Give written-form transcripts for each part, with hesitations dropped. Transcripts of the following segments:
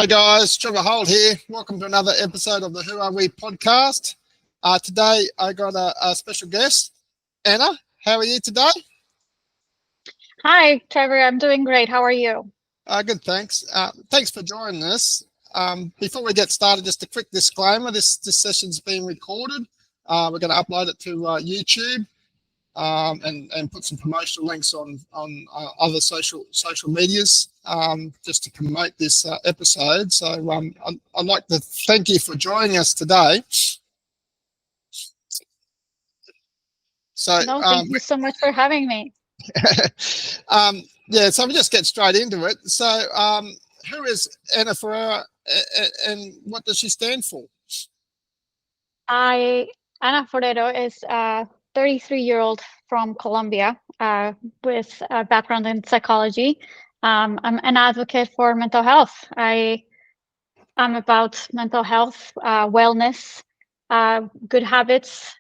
Hi guys, Trevor Hold here. Welcome to another episode of the Who Are We podcast. Today I got a special guest. Anna, how are you today? Hi, Trevor. I'm doing great. How are you? Good, thanks. Thanks for joining us. Before we get started, just a quick disclaimer. This session's being recorded. We're going to upload it to YouTube and put some promotional links on other social medias just to promote this episode. So I'd like to thank you for joining us today. So thank you so much for having me. Yeah, so we'll just get straight into it. So who is Anna Forero and what does she stand for? Anna Forero is a 33-year-old from Colombia with a background in psychology. I'm an advocate for mental health. I'm about mental health, wellness, good habits,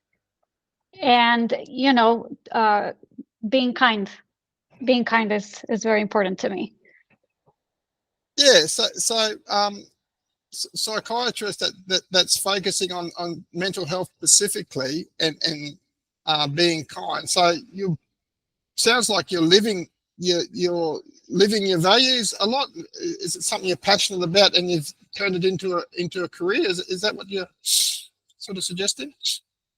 and being kind. Being kind is very important to me. Yeah, so psychiatrist that's focusing on mental health specifically and being kind. So you sounds like you're living your values a lot. Is it something you're passionate about and you've turned it into a career? Is that what you're sort of suggesting?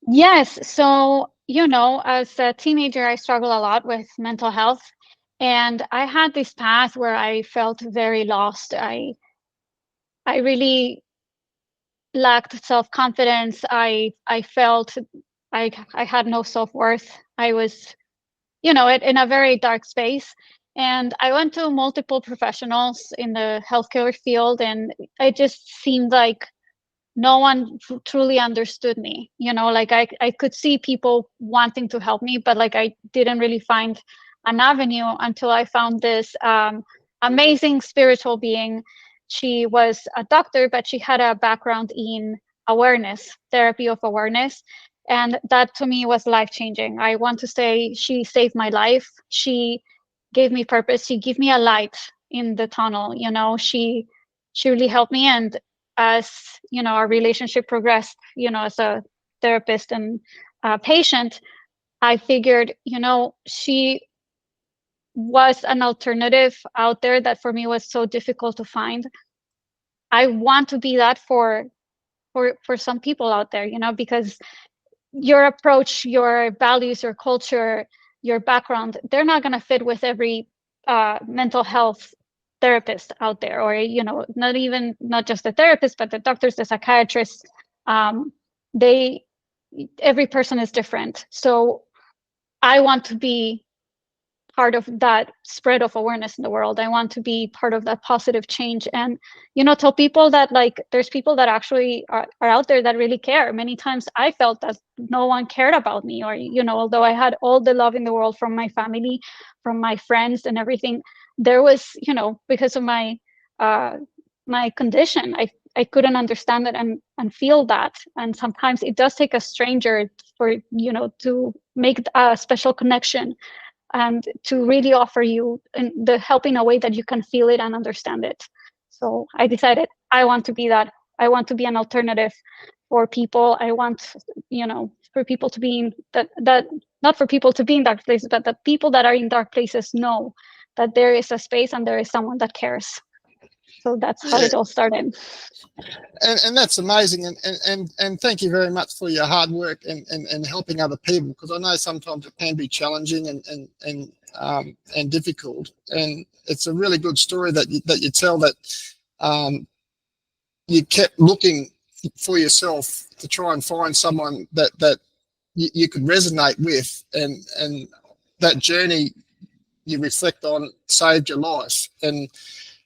Yes. So, as a teenager, I struggled a lot with mental health. And I had this path where I felt very lost. I really lacked self-confidence. I felt I had no self-worth. I was, in a very dark space. And I went to multiple professionals in the healthcare field, and it just seemed like no one truly understood me. Like I could see people wanting to help me, but like I didn't really find an avenue until I found this amazing spiritual being. She was a doctor, but she had a background in awareness, therapy of awareness. And that to me was life-changing. I want to say she saved my life. She gave me purpose. She gave me a light in the tunnel. She really helped me. And as our relationship progressed, as a therapist and patient, I figured, she was an alternative out there that for me was so difficult to find. I want to be that for some people out there, because your approach, your values, your culture, your background, they're not going to fit with every mental health therapist out there, or not just the therapist, but the doctors, the psychiatrists. Every person is different. So I want to be part of that spread of awareness in the world. I want to be part of that positive change, and tell people that like there's people that actually are out there that really care. Many times I felt that no one cared about me, or although I had all the love in the world from my family, from my friends and everything, there was because of my condition, I couldn't understand it and feel that. And sometimes it does take a stranger for to make a special connection and to really offer you the help in a way that you can feel it and understand it. So I decided I want to be that. I want to be an alternative for people. I want, for people to be in that not for people to be in dark places, but that people that are in dark places know that there is a space and there is someone that cares. So that's how it all started. And that's amazing, and thank you very much for your hard work and helping other people, because I know sometimes it can be challenging and difficult, and it's a really good story that you tell, that you kept looking for yourself to try and find someone that you could resonate with, and that journey you reflect on saved your life, and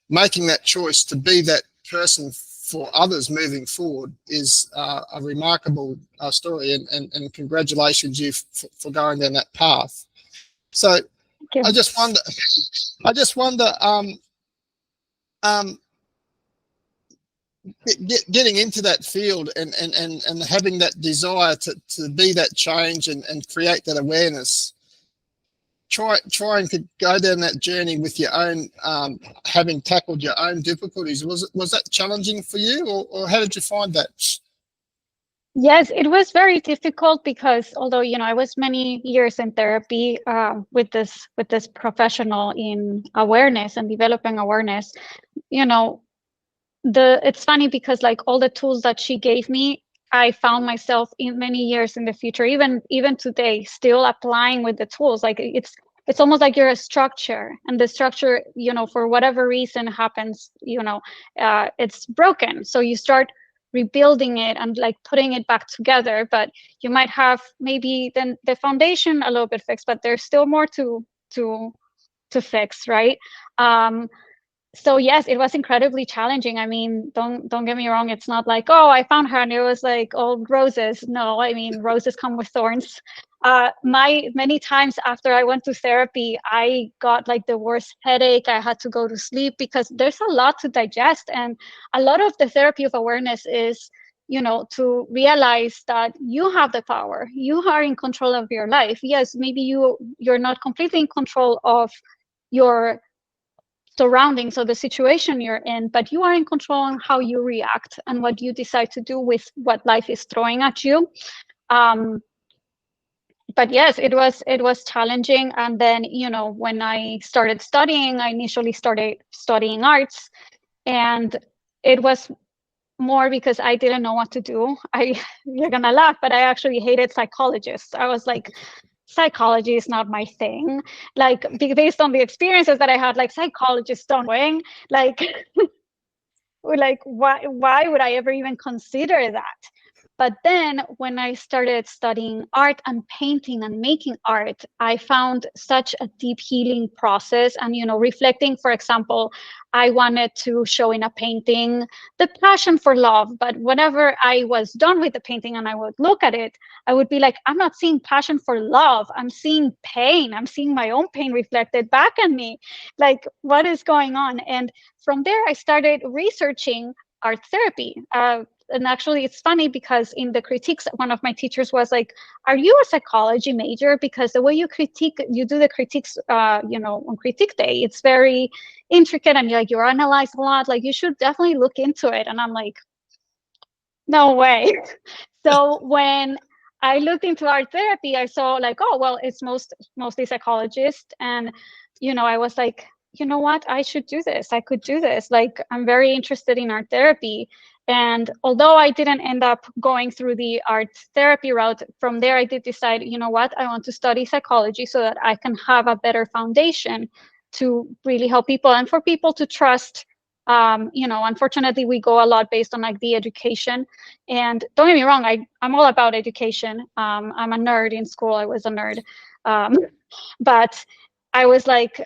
making that choice to be that person for others moving forward is a remarkable story, and congratulations you for going down that path. So I just wonder getting into that field and having that desire to be that change and create that awareness, trying to go down that journey with your own, having tackled your own difficulties? Was that challenging for you, or how did you find that? Yes, it was very difficult because although, I was many years in therapy with this professional in awareness and developing awareness, you know, it's funny because like all the tools that she gave me, I found myself in many years in the future, even today, still applying with the tools. Like it's almost like you're a structure, and the structure, for whatever reason happens, it's broken. So you start rebuilding it and like putting it back together, but you might have maybe then the foundation a little bit fixed, but there's still more to fix, right? So yes, it was incredibly challenging. I mean, don't get me wrong. It's not like, oh, I found her and it was like all roses. No, I mean, roses come with thorns. Many times after I went to therapy, I got like the worst headache. I had to go to sleep because there's a lot to digest. And a lot of the therapy of awareness is, to realize that you have the power. You are in control of your life. Yes, maybe you're not completely in control of your surroundings or the situation you're in, but you are in control on how you react and what you decide to do with what life is throwing at you. But yes, it was challenging. And then, when I started studying, I initially started studying arts, and it was more because I didn't know what to do. You're gonna laugh, but I actually hated psychologists. I was like, psychology is not my thing. Like, based on the experiences that I had, like, psychologists don't wing. Like, why would I ever even consider that? But then when I started studying art and painting and making art, I found such a deep healing process. And, reflecting, for example, I wanted to show in a painting the passion for love. But whenever I was done with the painting and I would look at it, I would be like, I'm not seeing passion for love. I'm seeing pain. I'm seeing my own pain reflected back at me. Like, what is going on? And from there, I started researching art therapy. And actually, it's funny because in the critiques, one of my teachers was like, are you a psychology major? Because the way you do the critiques, on critique day, it's very intricate, and you're analyzed a lot. Like, you should definitely look into it. And I'm like, no way. So when I looked into art therapy, I saw like, oh, well, it's mostly psychologists. And, I was like, you know what? I should do this. I could do this. Like, I'm very interested in art therapy. And although I didn't end up going through the art therapy route, from there I did decide, you know what, I want to study psychology so that I can have a better foundation to really help people and for people to trust. Unfortunately, we go a lot based on like the education. And don't get me wrong, I'm all about education. I'm a nerd in school. I was a nerd. But I was like,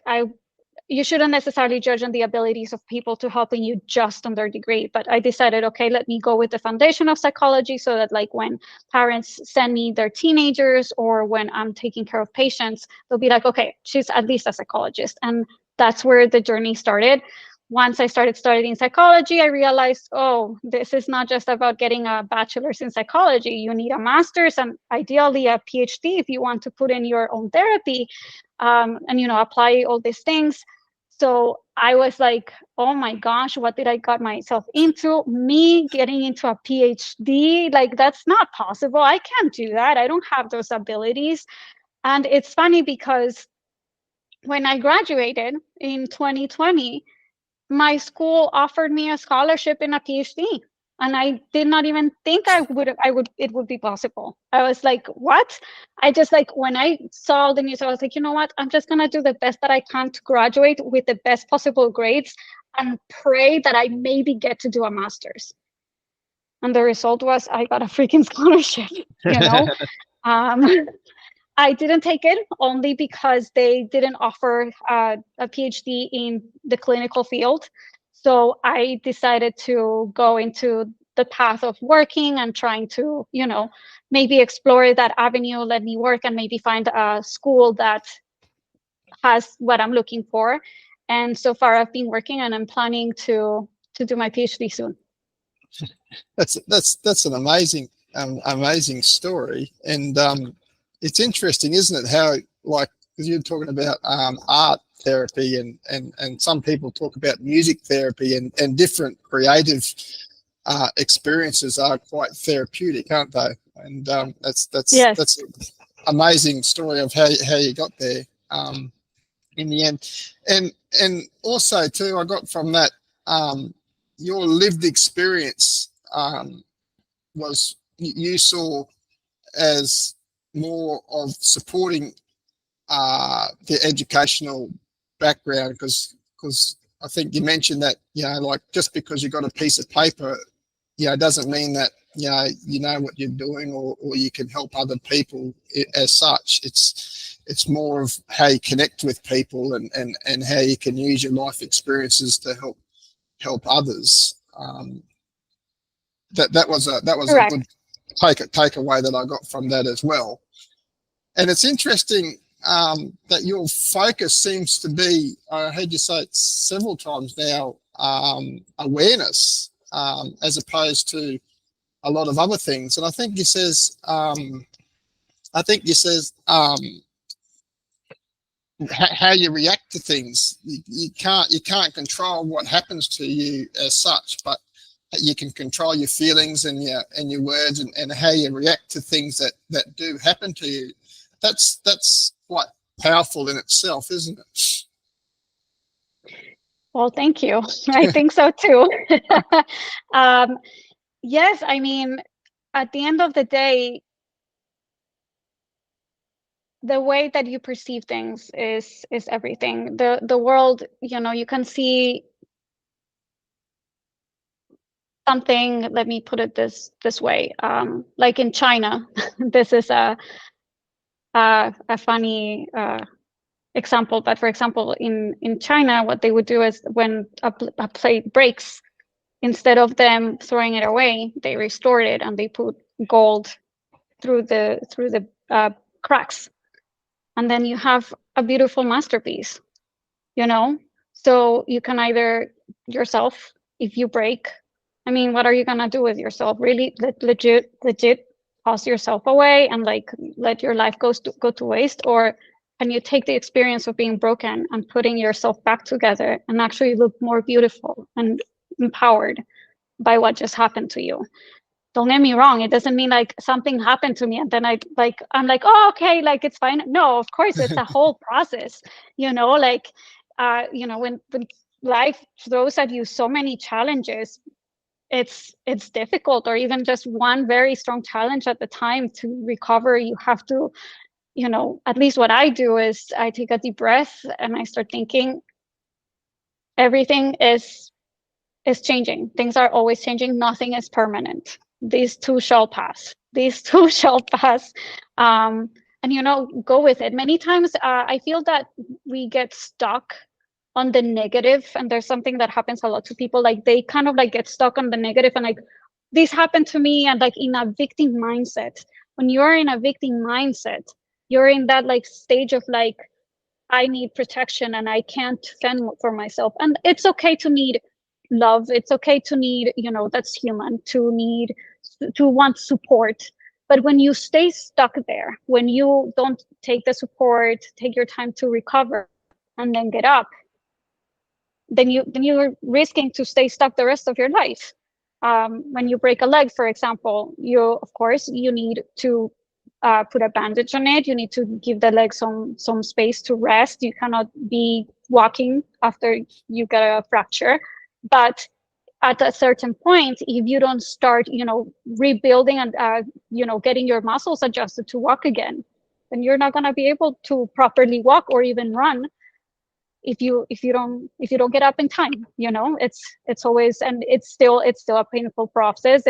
you shouldn't necessarily judge on the abilities of people to helping you just on their degree. But I decided, okay, let me go with the foundation of psychology so that like when parents send me their teenagers or when I'm taking care of patients, they'll be like, okay, she's at least a psychologist. And that's where the journey started. Once I started studying psychology, I realized, oh, this is not just about getting a bachelor's in psychology. You need a master's and ideally a PhD if you want to put in your own therapy and, apply all these things. So I was like, oh my gosh, what did I got myself into? Me getting into a PhD? Like, that's not possible. I can't do that. I don't have those abilities. And it's funny because when I graduated in 2020, my school offered me a scholarship in a PhD. And I did not even think it would be possible. I was like, what? I just like, when I saw the news, I was like, you know what? I'm just going to do the best that I can to graduate with the best possible grades and pray that I maybe get to do a master's. And the result was I got a freaking scholarship, I didn't take it only because they didn't offer a PhD in the clinical field. So I decided to go into the path of working and trying to, maybe explore that avenue, let me work and maybe find a school that has what I'm looking for. And so far I've been working and I'm planning to do my PhD soon. That's an amazing story. And it's interesting, isn't it, how like because you're talking about art therapy, and some people talk about music therapy, and different creative experiences are quite therapeutic, aren't they? And Yes. that's an amazing story of how you got there in the end. And also too, I got from that, your lived experience was you saw as more of supporting the educational background, because I think you mentioned that, like, just because you got a piece of paper, doesn't mean that you know what you're doing, or you can help other people as such. It's more of how you connect with people, and how you can use your life experiences to help others. That was a Correct. good takeaway that I got from that as well. And it's interesting that your focus seems to be, I heard you say it several times now, awareness, as opposed to a lot of other things. And I think you says, how you react to things. You can't control what happens to you as such, but you can control your feelings and your words, and how you react to things that do happen to you. That's quite powerful in itself, isn't it? Well, thank you. I think so too. Yes, I mean, at the end of the day, the way that you perceive things is everything. The world, you can see something. Let me put it this way. Like in China, this is a funny example, but for example, in China, what they would do is when a plate breaks, instead of them throwing it away, they restored it and they put gold through the cracks, and then you have a beautiful masterpiece. So you can either yourself, if you break, I mean, what are you gonna do with yourself? Really, legit toss yourself away and like let your life go to waste? Or can you take the experience of being broken and putting yourself back together and actually look more beautiful and empowered by what just happened to you? Don't get me wrong, it doesn't mean like something happened to me and then I'm like, oh, okay, like it's fine. No, of course it's a whole process, like when life throws at you so many challenges, it's difficult. Or even just one very strong challenge at the time, to recover, you have to, at least what I do is I take a deep breath and I start thinking everything is changing. Things are always changing. Nothing is permanent. These too shall pass. These too shall pass. And go with it. Many times I feel that we get stuck on the negative, and there's something that happens a lot to people. Like they kind of like get stuck on the negative and like, this happened to me, and like in a victim mindset. When you're in a victim mindset, you're in that like stage of like, I need protection and I can't fend for myself. And it's okay to need love. It's okay to need, that's human, to want support. But when you stay stuck there, when you don't take the support, take your time to recover and then get up, then you're risking to stay stuck the rest of your life. When you break a leg, for example, of course you need to put a bandage on it. You need to give the leg some space to rest. You cannot be walking after you get a fracture. But at a certain point, if you don't start, rebuilding and getting your muscles adjusted to walk again, then you're not going to be able to properly walk or even run if you don't get up in time. It's always, and it's still a painful process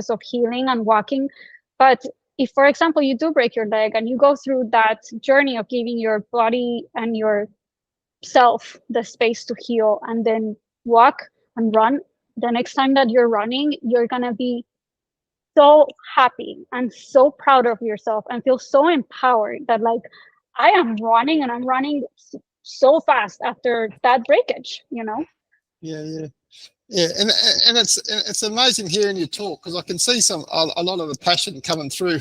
of healing and walking. But if, for example, you do break your leg and you go through that journey of giving your body and yourself the space to heal and then walk and run, the next time that you're running, you're going to be so happy and so proud of yourself and feel so empowered that like, I am running and I'm running so fast after that breakage. Yeah. And it's amazing hearing you talk, because I can see a lot of the passion coming through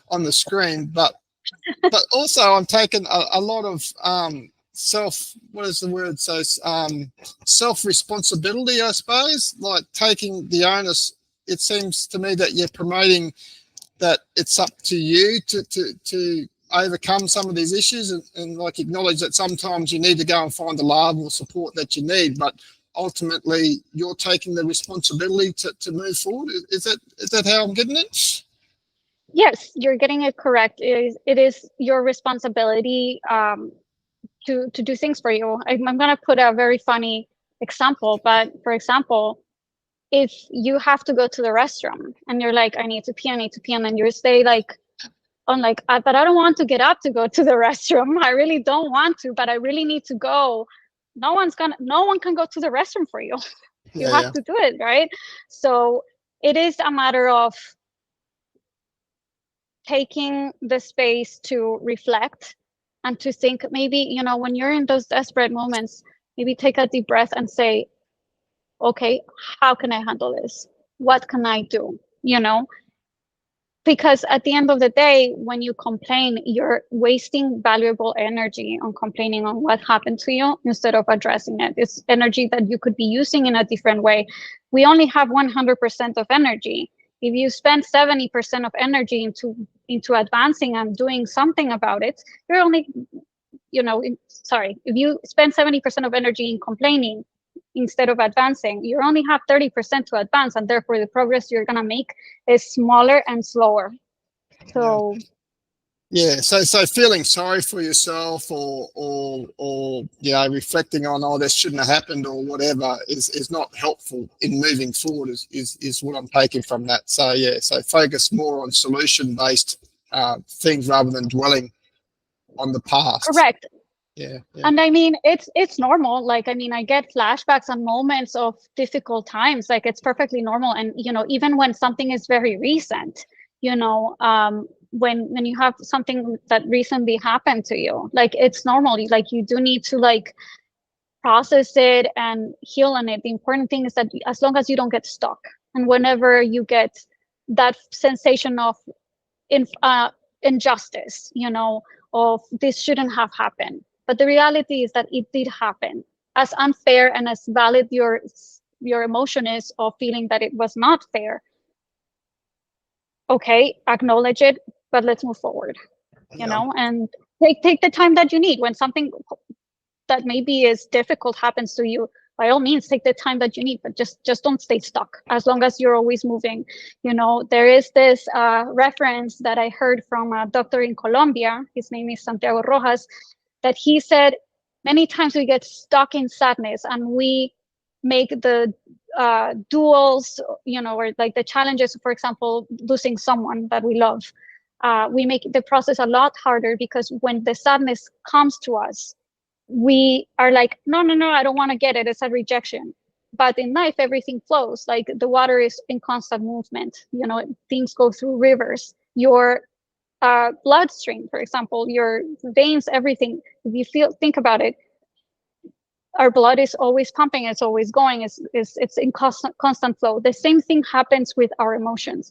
on the screen. But but also I'm taking a lot of what is the word? So self responsibility, I suppose, like taking the onus. It seems to me that you're promoting that it's up to you to overcome some of these issues and like acknowledge that sometimes you need to go and find the love or support that you need, but ultimately you're taking the responsibility to move forward. Is that how I'm getting it? Yes, you're getting it correct. It is your responsibility to do things for you. I'm going to put a very funny example, but for example, if you have to go to the restroom and you're like, I need to pee, and then you stay like on like, but I don't want to get up to go to the restroom. I really don't want to, but I really need to go. No one can go to the restroom for you. You Yeah, have yeah, to do it, right? So it is a matter of taking the space to reflect and to think. Maybe, when you're in those desperate moments, maybe take a deep breath and say, okay, how can I handle this? What can I do? Because at the end of the day, when you complain, you're wasting valuable energy on complaining on what happened to you instead of addressing it. It's energy that you could be using in a different way. We only have 100% of energy. If you spend 70% of energy into advancing and doing something about it, you're only, if you spend 70% of energy in complaining instead of advancing, you only have 30% to advance, and therefore the progress you're going to make is smaller and slower. yeah. So Yeah, so feeling sorry for yourself or reflecting on, oh, this shouldn't have happened or whatever is not helpful in moving forward is what I'm taking from that. So yeah, so focus more on solution based things rather than dwelling on the past. correct. Yeah, yeah, And I mean, it's normal. Like, I mean, I get flashbacks and moments of difficult times. Like, it's perfectly normal. And even when something is very recent, when you have something that recently happened to you, like, it's normal. Like, you do need to like process it and heal on it. The important thing is that as long as you don't get stuck, and whenever you get that sensation of injustice, of this shouldn't have happened. But the reality is that it did happen. As unfair and as valid your emotion is of feeling that it was not fair, okay, acknowledge it, but let's move forward, yeah, and take the time that you need. When something that maybe is difficult happens to you, by all means take the time that you need, but just don't stay stuck. As long as you're always moving. There is this reference that I heard from a doctor in Colombia. His name is Santiago Rojas, that he said many times we get stuck in sadness and we make the duels, or like the challenges, for example, losing someone that we love, we make the process a lot harder, because when the sadness comes to us, we are like, no, I don't want to get it. It's a rejection. But in life, everything flows. Like, the water is in constant movement. Things go through rivers. Your bloodstream, for example, your veins, everything. If you think about it, our blood is always pumping. It's always going. It's in constant flow. The same thing happens with our emotions.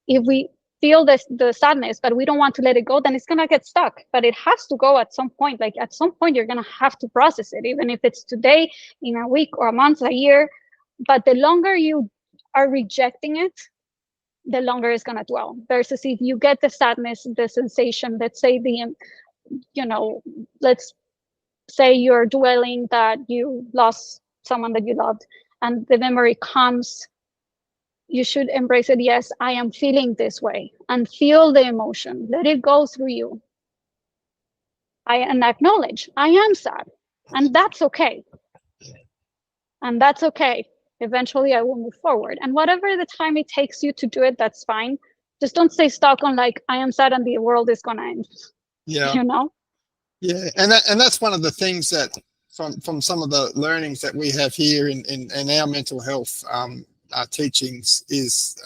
If we feel the sadness, but we don't want to let it go, then it's going to get stuck. But it has to go at some point. Like, at some point, you're going to have to process it, even if it's today, in a week, or a month, a year. But the longer you are rejecting it, the longer it's going to dwell. Versus if you get the sadness, the sensation, let's say let's say you're dwelling that you lost someone that you loved, and the memory comes, you should embrace it. Yes, I am feeling this way, and feel the emotion. Let it go through you. And acknowledge, I am sad, and that's okay. And that's okay. Eventually, I will move forward. And whatever the time it takes you to do it, that's fine. Just don't stay stuck on like, I am sad and the world is gonna end. yeah, You know? yeah. And that's one of the things that from some of the learnings that we have here in our mental health teachings is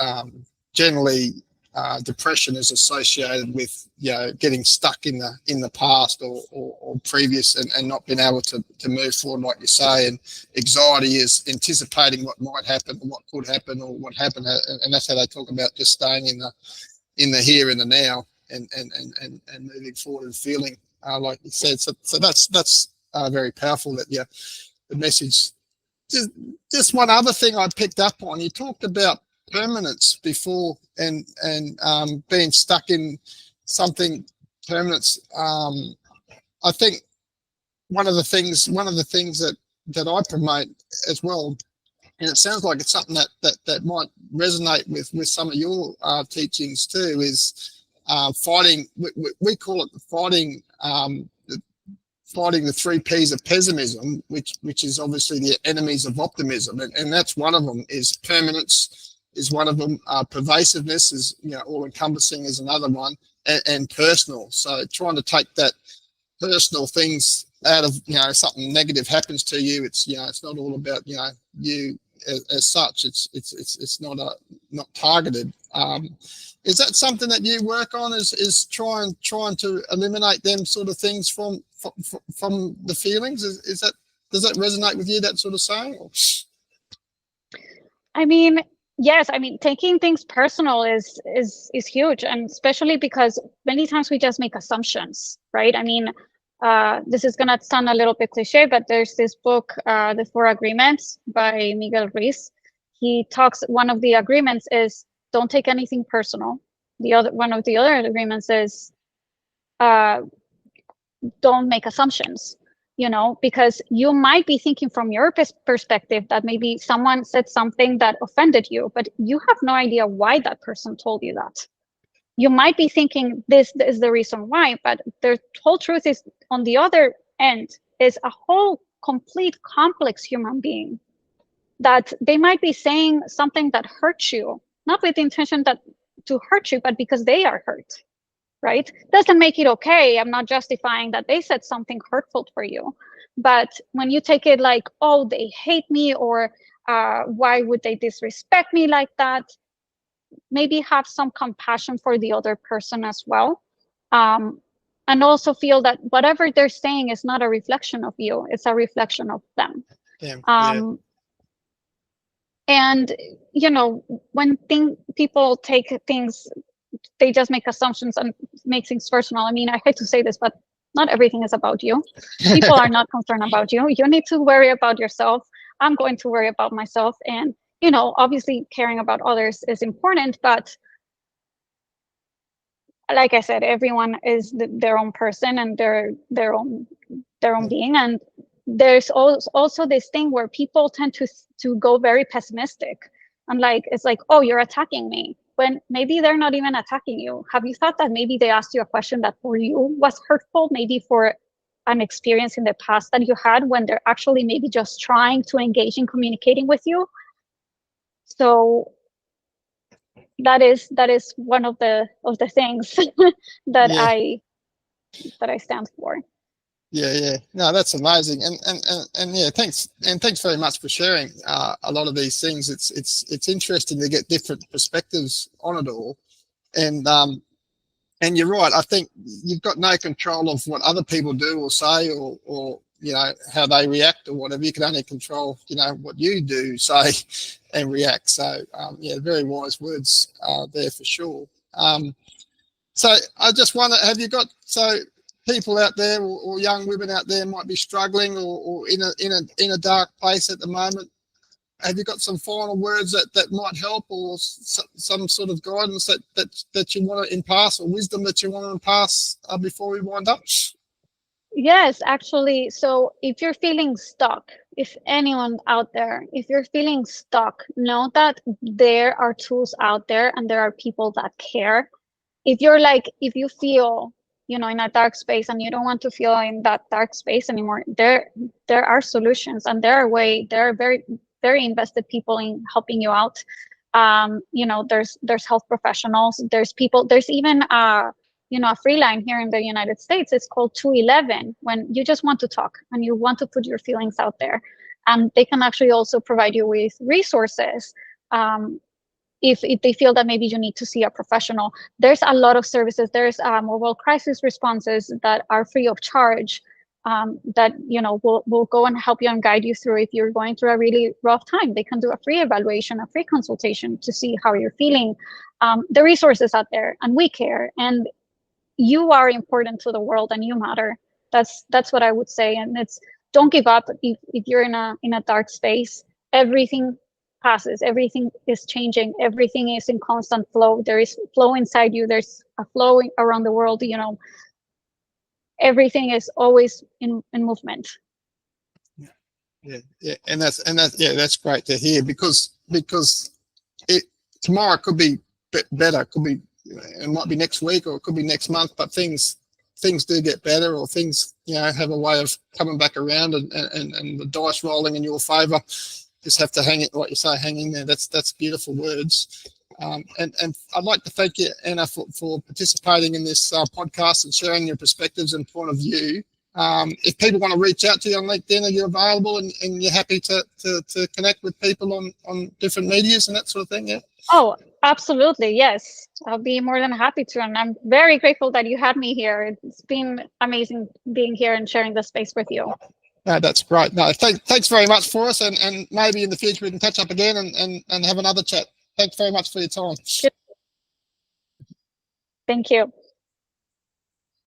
generally depression is associated with getting stuck in the past or previous and not being able to move forward, like you say. And anxiety is anticipating what might happen or what could happen or what happened, and that's how they talk about just staying in the here and the now. and moving forward and feeling like you said. So that's very powerful. That the message. Just one other thing I picked up on. You talked about permanence before, and being stuck in something permanence. I think one of the things that I promote as well, and it sounds like it's something that might resonate with some of your teachings too, is fighting. We call it fighting the 3 P's of pessimism, which is obviously the enemies of optimism, and that's one of them. Is permanence is one of them. Pervasiveness is all encompassing is another one, and personal. So trying to take that personal things out of something negative happens to you. It's it's not all about you as such. It's not targeted. Is that something that you work on? Is trying to eliminate them sort of things from the feelings? Is that, does that resonate with you, that sort of saying? Or? I mean, yes. I mean, taking things personal is huge, and especially because many times we just make assumptions, right? I mean, this is gonna sound a little bit cliche, but there's this book, The 4 Agreements by Miguel Ruiz. He talks, one of the agreements is don't take anything personal. One of the other agreements is don't make assumptions, because you might be thinking from your perspective that maybe someone said something that offended you, but you have no idea why that person told you that. You might be thinking this is the reason why, but the whole truth is on the other end is a whole complete complex human being that they might be saying something that hurts you, not with the intention to hurt you, but because they are hurt, right? Doesn't make it okay. I'm not justifying that they said something hurtful for you. But when you take it like, oh, they hate me, or why would they disrespect me like that? Maybe have some compassion for the other person as well. And also feel that whatever they're saying is not a reflection of you, it's a reflection of them. Yeah. And, when people take things, they just make assumptions and make things personal. I mean, I hate to say this, but not everything is about you. People are not concerned about you. You need to worry about yourself. I'm going to worry about myself. And, obviously caring about others is important, but like I said, everyone is their own person and their own being. And there's also this thing where people tend to go very pessimistic, and it's like, oh, you're attacking me, when maybe they're not even attacking you. Have you thought that maybe they asked you a question that for you was hurtful, maybe for an experience in the past that you had, when they're actually maybe just trying to engage in communicating with you? So that is one of the things that I stand for. Yeah. No, that's amazing, and yeah, thanks very much for sharing a lot of these things. It's interesting to get different perspectives on it all, and you're right. I think you've got no control of what other people do or say, or how they react or whatever. You can only control what you do, say, and react. So yeah, very wise words there for sure. So I just wonder, have you got people out there or young women out there might be struggling or in a dark place at the moment? Have you got some final words that might help, or some sort of guidance that you want to impass, or wisdom that you want to impass before we wind up? Yes, actually. So if you're feeling stuck, if anyone out there, if you're feeling stuck, know that there are tools out there and there are people that care. If you feel, in a dark space and you don't want to feel in that dark space anymore, there are solutions, and there are very, very invested people in helping you out. There's health professionals, there's even a free line here in the United States. It's called 211, when you just want to talk and you want to put your feelings out there. And they can actually also provide you with resources. If they feel that maybe you need to see a professional, there's a lot of services. There's mobile crisis responses that are free of charge, that will go and help you and guide you through if you're going through a really rough time. They can do a free evaluation, a free consultation to see how you're feeling. The resources out there, and we care. And you are important to the world and you matter. That's what I would say. And it's, don't give up if you're in a dark space. Everything passes, everything is changing, everything is in constant flow. There is flow inside you, there's a flow around the world, you know. Everything is always in movement. Yeah, and that's great to hear, because it tomorrow could be better, could be, it might be next week or it could be next month, but things do get better, or things, you know, have a way of coming back around, and the dice rolling in your favor. Just have to hang it, like you say, hang in there. That's beautiful words. And I'd like to thank you, Anna, for participating in this podcast and sharing your perspectives and point of view. If people want to reach out to you on LinkedIn, are you available, and you're happy to connect with people on different medias and that sort of thing? Yeah. Oh, absolutely. Yes. I'll be more than happy to. And I'm very grateful that you had me here. It's been amazing being here and sharing this space with you. No, that's great. No, thanks very much for us, and maybe in the future we can catch up again and have another chat. Thanks very much for your time. Thank you.